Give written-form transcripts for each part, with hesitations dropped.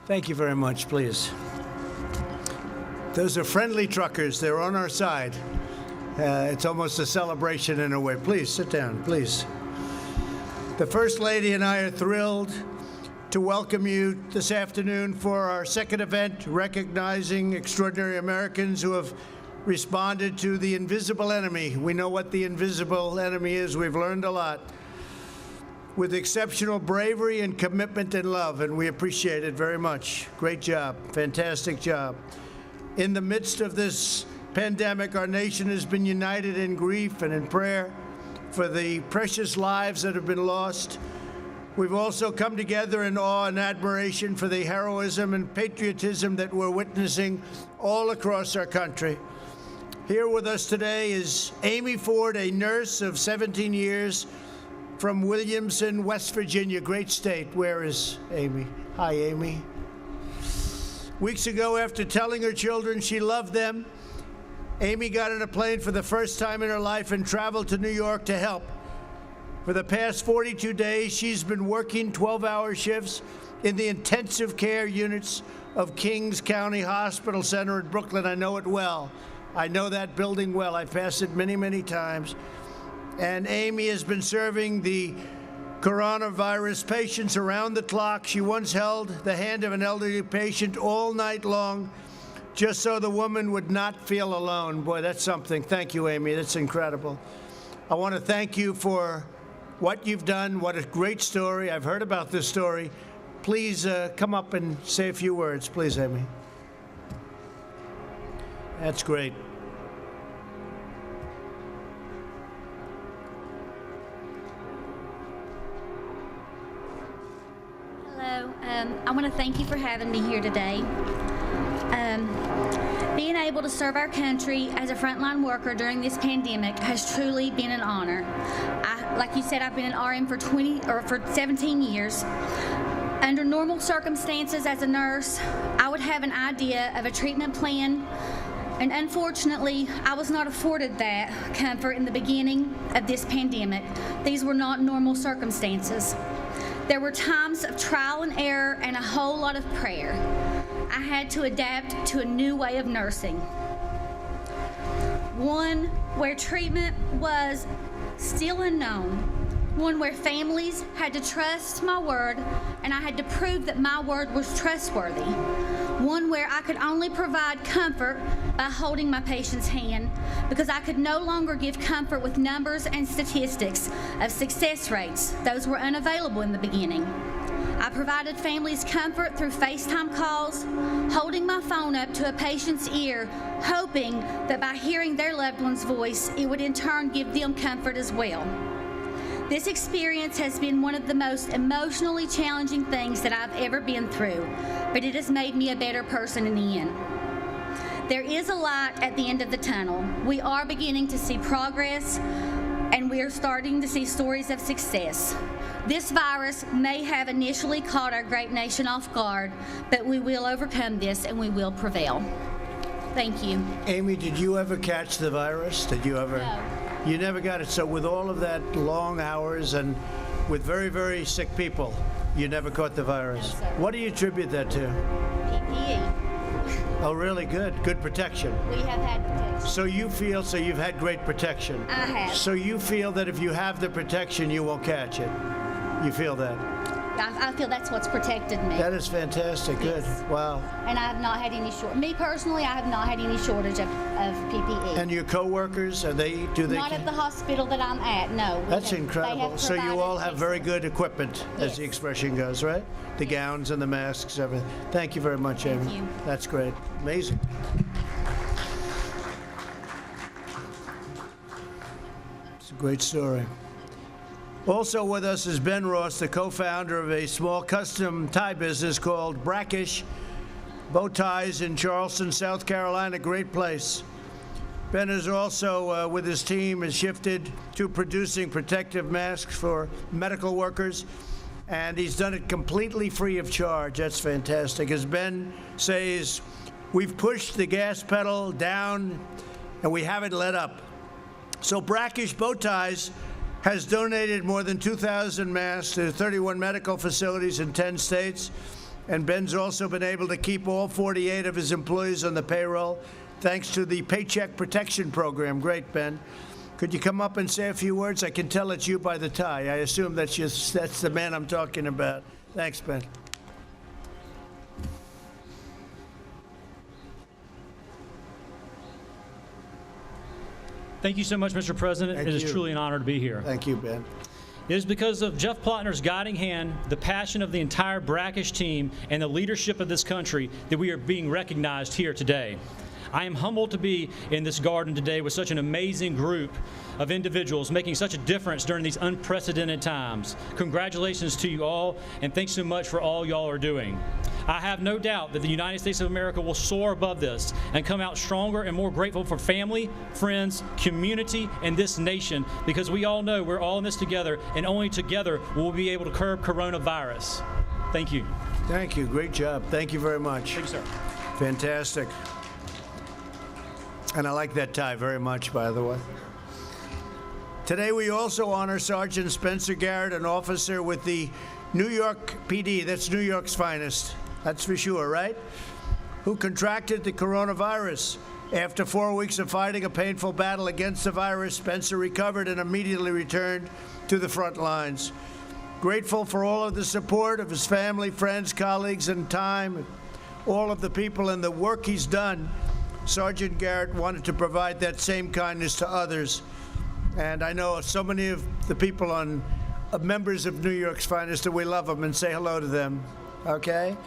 Thank you very much, please. Those are friendly truckers. They're on our side. It's almost a celebration in a way. Please, sit down, please. The First Lady and I are thrilled to welcome you this afternoon for our second event, recognizing extraordinary Americans who have responded to the invisible enemy. We know what the invisible enemy is. We've learned a lot. With exceptional bravery and commitment and love, and we appreciate it very much. Great job, fantastic job. In the midst of this pandemic, our nation has been united in grief and in prayer for the precious lives that have been lost. We've also come together in awe and admiration for the heroism and patriotism that we're witnessing all across our country. Here with us today is Amy Ford, a nurse of 17 years from Williamson, West Virginia, great state. Where is Amy? Hi, Amy. Weeks ago, after telling her children she loved them, Amy got on a plane for the first time in her life and traveled to New York to help. For the past 42 days, she's been working 12-hour shifts in the intensive care units of Kings County Hospital Center in Brooklyn. I know it well. I know that building well. I've passed it many, many times. And Amy has been serving the coronavirus patients around the clock. She once held the hand of an elderly patient all night long, just so the woman would not feel alone. Boy, that's something. Thank you, Amy. That's incredible. I want to thank you for what you've done. What a great story. I've heard about this story. Please come up and say a few words. Please, Amy. That's great. I want to thank you for having me here today. Being able to serve our country as a frontline worker during this pandemic has truly been an honor. Like you said, I've been an RN for 17 years. Under normal circumstances as a nurse, I would have an idea of a treatment plan, and unfortunately, I was not afforded that comfort in the beginning of this pandemic. These were not normal circumstances. There were times of trial and error and a whole lot of prayer. I had to adapt to a new way of nursing. One where treatment was still unknown. One where families had to trust my word and I had to prove that my word was trustworthy. One where I could only provide comfort by holding my patient's hand, because I could no longer give comfort with numbers and statistics of success rates. Those were unavailable in the beginning. I provided families comfort through FaceTime calls, holding my phone up to a patient's ear, hoping that by hearing their loved one's voice, it would in turn give them comfort as well. This experience has been one of the most emotionally challenging things that I've ever been through, but it has made me a better person in the end. There is a light at the end of the tunnel. We are beginning to see progress, and we are starting to see stories of success. This virus may have initially caught our great nation off guard, but we will overcome this and we will prevail. Thank you. Amy, did you ever catch the virus? Did you ever? No. You never got it. So with all of that long hours and with very, very sick people, you never caught the virus. No, sir. What do you attribute that to? PPE. Oh, really good. Good protection. We have had protection. So you've had great protection. I have. So you feel that if you have the protection, you won't catch it. You feel that? I feel that's what's protected me. That is fantastic. Good. Yes. Wow. And I have not had any me personally, I have not had any shortage of PPE. And your coworkers, do they? Not at the hospital that I'm at, no. That's incredible. So you all have very good equipment, as Yes. the expression goes, right? The gowns and the masks, everything. Thank you very much, Amy. Thank you. That's great. Amazing. It's a great story. Also with us is Ben Ross, the co-founder of a small custom tie business called Brackish Bow Ties in Charleston, South Carolina. Great place. Ben is also, with his team, has shifted to producing protective masks for medical workers, and he's done it completely free of charge. That's fantastic. As Ben says, we've pushed the gas pedal down, and we haven't let up. So Brackish Bow Ties has donated more than 2,000 masks to 31 medical facilities in 10 states. And Ben's also been able to keep all 48 of his employees on the payroll thanks to the Paycheck Protection Program. Great, Ben. Could you come up and say a few words? I can tell it's you by the tie. I assume that's the man I'm talking about. Thanks, Ben. Thank you so much, Mr. President. Thank It is you. truly an honor to be here. Thank you, Ben. It is because of Jeff Plotner's guiding hand, the passion of the entire Brackish team, and the leadership of this country that we are being recognized here today. I am humbled to be in this garden today with such an amazing group of individuals making such a difference during these unprecedented times. Congratulations to you all, and thanks so much for all y'all are doing. I have no doubt that the United States of America will soar above this and come out stronger and more grateful for family, friends, community, and this nation, because we all know we're all in this together, and only together will we be able to curb coronavirus. Thank you. Thank you. Great job. Thank you very much. Thank you, sir. Fantastic. And I like that tie very much, by the way. Today we also honor Sergeant Spencer Garrett, an officer with the New York PD, that's New York's finest, that's for sure, right? Who contracted the coronavirus. After 4 weeks of fighting a painful battle against the virus, Spencer recovered and immediately returned to the front lines. Grateful for all of the support of his family, friends, colleagues, and time, all of the people and the work he's done, Sergeant Garrett wanted to provide that same kindness to others. And I know so many of the people members of New York's finest, and we love them and say hello to them, okay?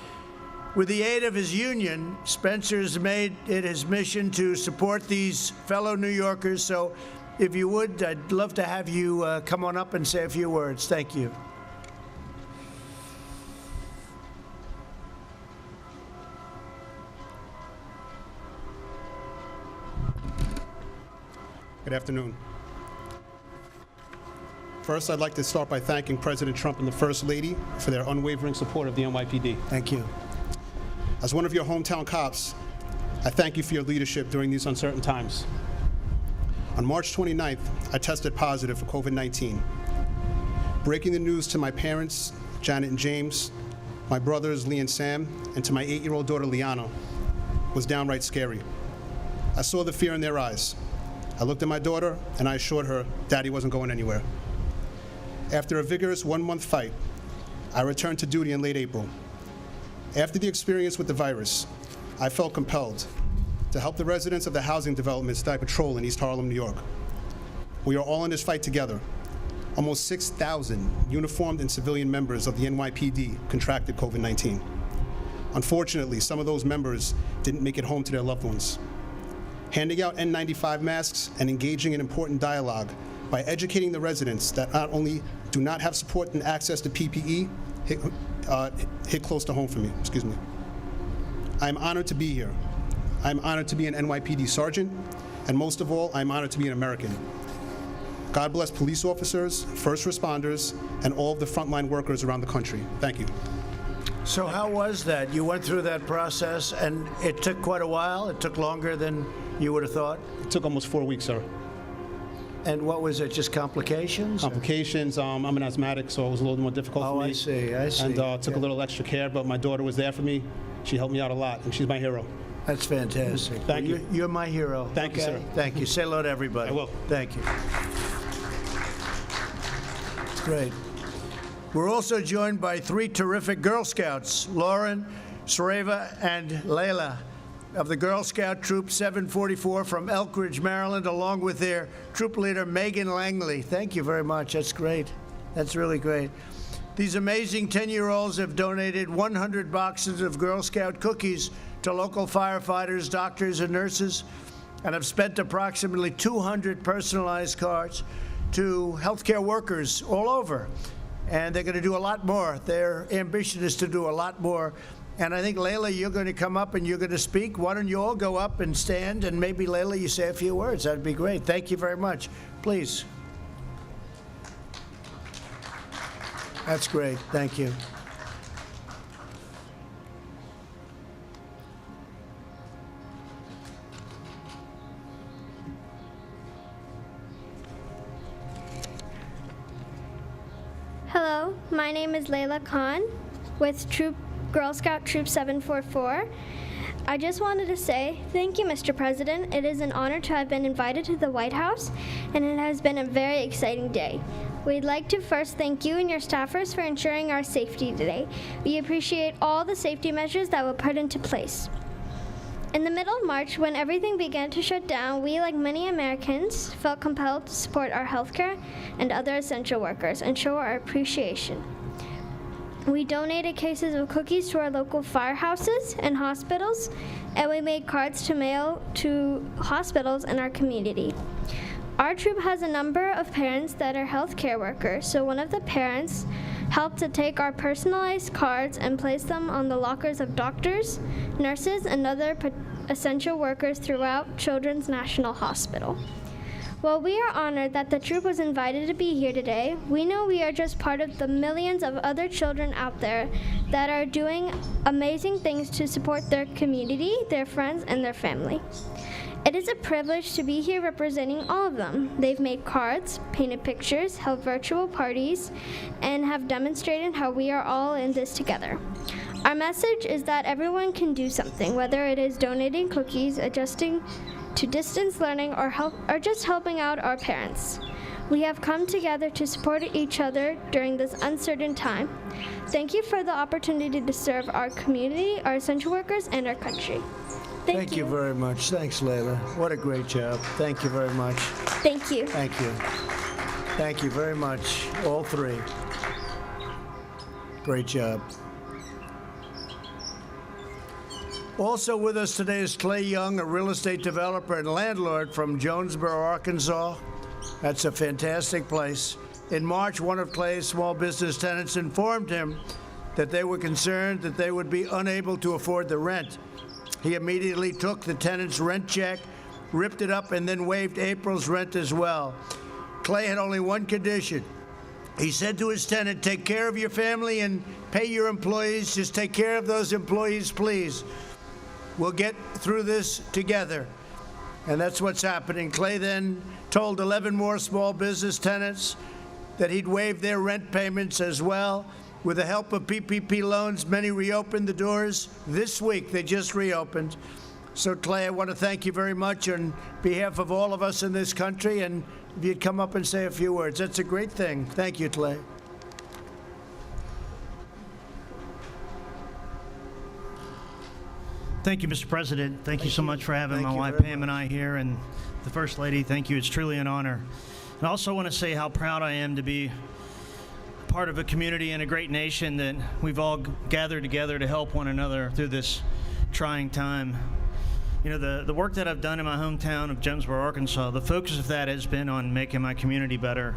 With the aid of his union, Spencer's made it his mission to support these fellow New Yorkers. So if you would, I'd love to have you come on up and say a few words. Thank you. Good afternoon. First, I'd like to start by thanking President Trump and the First Lady for their unwavering support of the NYPD. Thank you. As one of your hometown cops, I thank you for your leadership during these uncertain times. On March 29th, I tested positive for COVID-19. Breaking the news to my parents, Janet and James, my brothers, Lee and Sam, and to my 8-year-old daughter, Liana, was downright scary. I saw the fear in their eyes. I looked at my daughter, and I assured her Daddy wasn't going anywhere. After a vigorous 1-month fight, I returned to duty in late April. After the experience with the virus, I felt compelled to help the residents of the housing developments that I patrol in East Harlem, New York. We are all in this fight together. Almost 6,000 uniformed and civilian members of the NYPD contracted COVID-19. Unfortunately, some of those members didn't make it home to their loved ones. Handing out N95 masks and engaging in important dialogue by educating the residents that not only do not have support and access to PPE hit close to home for me. Excuse me. I am honored to be here. I am honored to be an NYPD sergeant, and most of all, I am honored to be an American. God bless police officers, first responders, and all of the frontline workers around the country. Thank you. So how was that? You went through that process, and it took quite a while? It took longer than you would have thought? It took almost 4 weeks, sir. And what was it, just complications? Complications. I'm an asthmatic, so it was a little more difficult for me. Oh, I see. And took a little extra care, but my daughter was there for me. She helped me out a lot, and she's my hero. That's fantastic. Thank you. You're my hero. Thank you, sir. Thank you. Say hello to everybody. I will. Thank you. Great. We're also joined by 3 terrific Girl Scouts, Lauren, Sareva, and Layla, of the Girl Scout Troop 744 from Elk Ridge, Maryland, along with their troop leader, Megan Langley. Thank you very much. That's great. That's really great. These amazing 10-year-olds have donated 100 boxes of Girl Scout cookies to local firefighters, doctors, and nurses, and have spent approximately 200 personalized cards to healthcare workers all over. And they're going to do a lot more. Their ambition is to do a lot more. And I think, Layla, you're going to come up and you're going to speak. Why don't you all go up and stand, and maybe, Layla, you say a few words. That'd be great. Thank you very much. Please. That's great. Thank you. Hello, my name is Layla Khan with Troop Girl Scout Troop 744. I just wanted to say thank you, Mr. President. It is an honor to have been invited to the White House, and it has been a very exciting day. We'd like to first thank you and your staffers for ensuring our safety today. We appreciate all the safety measures that were put into place. In the middle of March, when everything began to shut down, we, like many Americans, felt compelled to support our healthcare and other essential workers and show our appreciation. We donated cases of cookies to our local firehouses and hospitals, and we made cards to mail to hospitals in our community. Our troop has a number of parents that are healthcare workers, so one of the parents helped to take our personalized cards and place them on the lockers of doctors, nurses, and other essential workers throughout Children's National Hospital. While we are honored that the troop was invited to be here today, we know we are just part of the millions of other children out there that are doing amazing things to support their community, their friends, and their family. It is a privilege to be here representing all of them. They've made cards, painted pictures, held virtual parties, and have demonstrated how we are all in this together. Our message is that everyone can do something, whether it is donating cookies, adjusting to distance learning, or just helping out our parents. We have come together to support each other during this uncertain time. Thank you for the opportunity to serve our community, our essential workers, and our country. Thank you very much. Thanks, Layla. What a great job. Thank you very much. Thank you. Thank you. Thank you very much, all three. Great job. Also with us today is Clay Young, a real estate developer and landlord from Jonesboro, Arkansas. That's a fantastic place. In March, one of Clay's small business tenants informed him that they were concerned that they would be unable to afford the rent. He immediately took the tenant's rent check, ripped it up, and then waived April's rent as well. Clay had only one condition. He said to his tenant, "Take care of your family and pay your employees. Just take care of those employees, please. We'll get through this together." And that's what's happening. Clay then told 11 more small business tenants that he'd waive their rent payments as well. With the help of PPP loans, many reopened the doors this week. They just reopened. So, Clay, I want to thank you very much on behalf of all of us in this country. And if you'd come up and say a few words, that's a great thing. Thank you, Clay. Thank you, Mr. President. Thank you so much for having my wife Pam and I here, and the First Lady. Thank you. It's truly an honor. And I also want to say how proud I am to be part of a community and a great nation that we've all gathered together to help one another through this trying time. You know, the work that I've done in my hometown of Jonesboro, Arkansas, the focus of that has been on making my community better.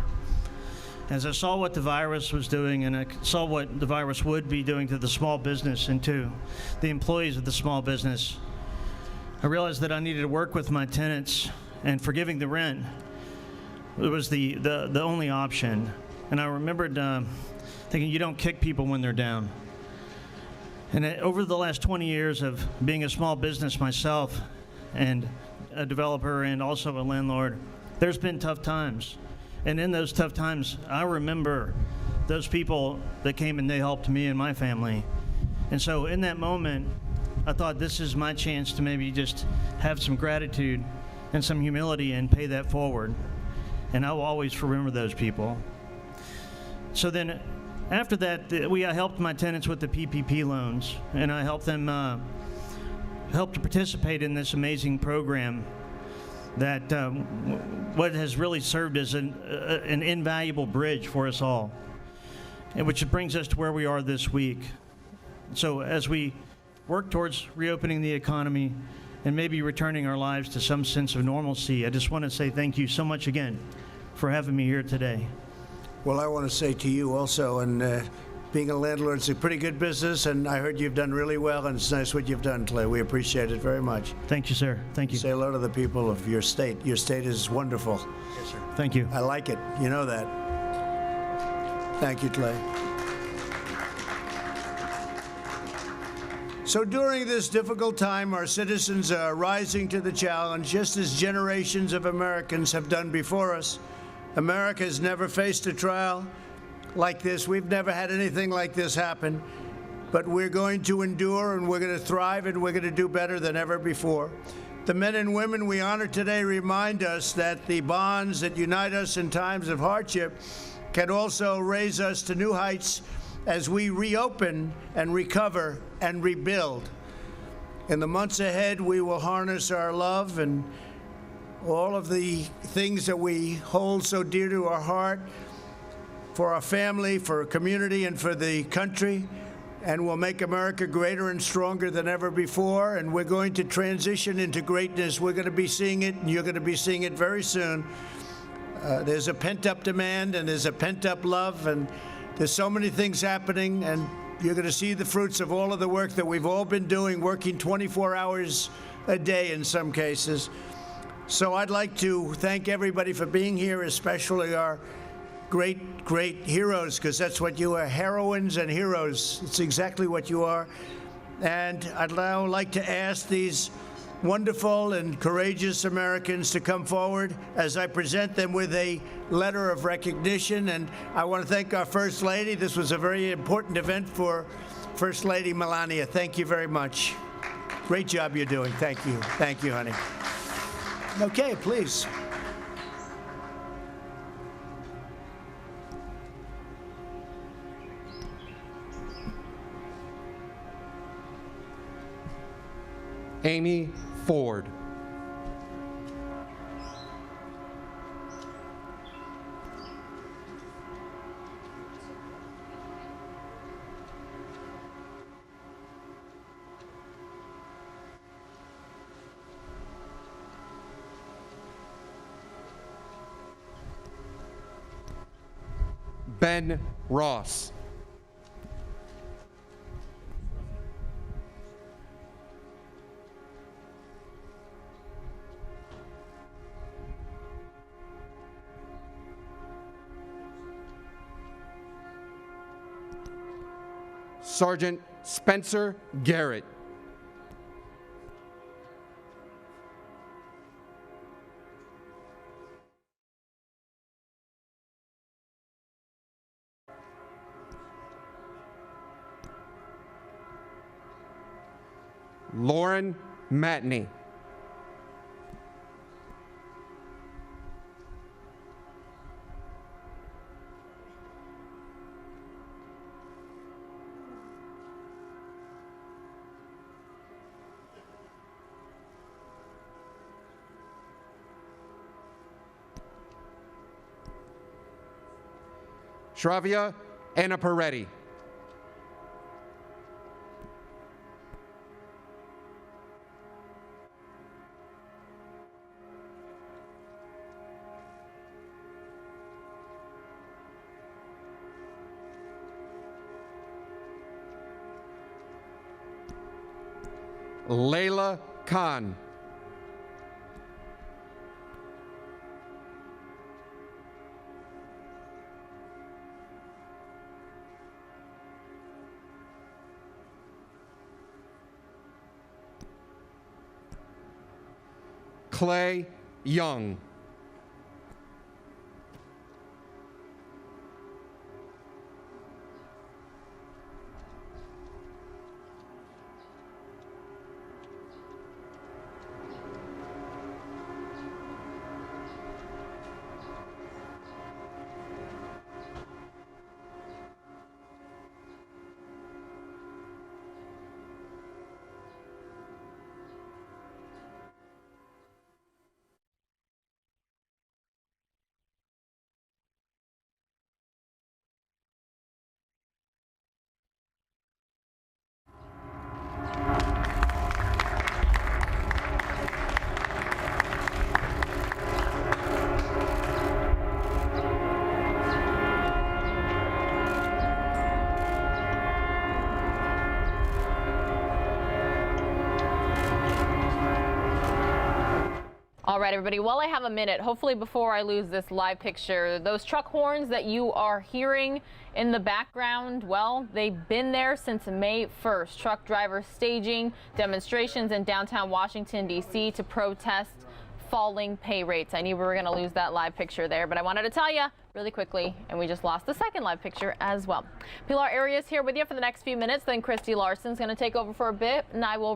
As I saw what the virus was doing, and I saw what the virus would be doing to the small business and to the employees of the small business, I realized that I needed to work with my tenants, and forgiving the rent was the only option. And I remembered thinking, you don't kick people when they're down. And over the last 20 years of being a small business myself and a developer and also a landlord, there's been tough times. And in those tough times, I remember those people that came and they helped me and my family. And so in that moment, I thought this is my chance to maybe just have some gratitude and some humility and pay that forward. And I will always remember those people. So then after that, I helped my tenants with the PPP loans, and I helped them help to participate in this amazing program that what has really served as an invaluable bridge for us all, and which brings us to where we are this week. So as we work towards reopening the economy and maybe returning our lives to some sense of normalcy, I just want to say thank you so much again for having me here today. Well, I want to say to you also, and being a landlord is a pretty good business, and I heard you've done really well, and it's nice what you've done, Clay. We appreciate it very much. Thank you, sir. Thank you. Say hello to the people of your state. Your state is wonderful. Yes, sir. Thank you. I like it. You know that. Thank you, Clay. So during this difficult time, our citizens are rising to the challenge, just as generations of Americans have done before us. America has never faced a trial like this. We've never had anything like this happen. but we're going to endure, and we're going to thrive, and we're going to do better than ever before. The men and women we honor today remind us that the bonds that unite us in times of hardship can also raise us to new heights as we reopen and recover and rebuild. In the months ahead, we will harness our love and all of the things that we hold so dear to our heart for our family, for our community, and for the country, and we'll make America greater and stronger than ever before, and we're going to transition into greatness. We're going to be seeing it, and you're going to be seeing it very soon. There's a pent-up demand, and there's a pent-up love, and there's so many things happening, and you're going to see the fruits of all of the work that we've all been doing, working 24 hours a day in some cases. So I'd like to thank everybody for being here, especially our great, great heroes, because that's what you are, heroines and heroes. It's exactly what you are. And I'd now like to ask these wonderful and courageous Americans to come forward as I present them with a letter of recognition. And I want to thank our First Lady. This was a very important event for First Lady Melania. Thank you very much. Great job you're doing. Thank you. Thank you, honey. Okay, please. Amy Ford. Ben Ross. Sergeant Spencer Garrett. Lauren Matney. Shravia Anna Peretti. Layla Khan. Clay Young. All right, everybody, while I have a minute, hopefully before I lose this live picture, those truck horns that you are hearing in the background, well, they've been there since May 1st. Truck drivers staging demonstrations in downtown Washington, D.C. to protest falling pay rates. I knew we were going to lose that live picture there, but I wanted to tell you really quickly, and we just lost the second live picture as well. Pilar Arias here with you for the next few minutes, then Christy Larson's going to take over for a bit, and I will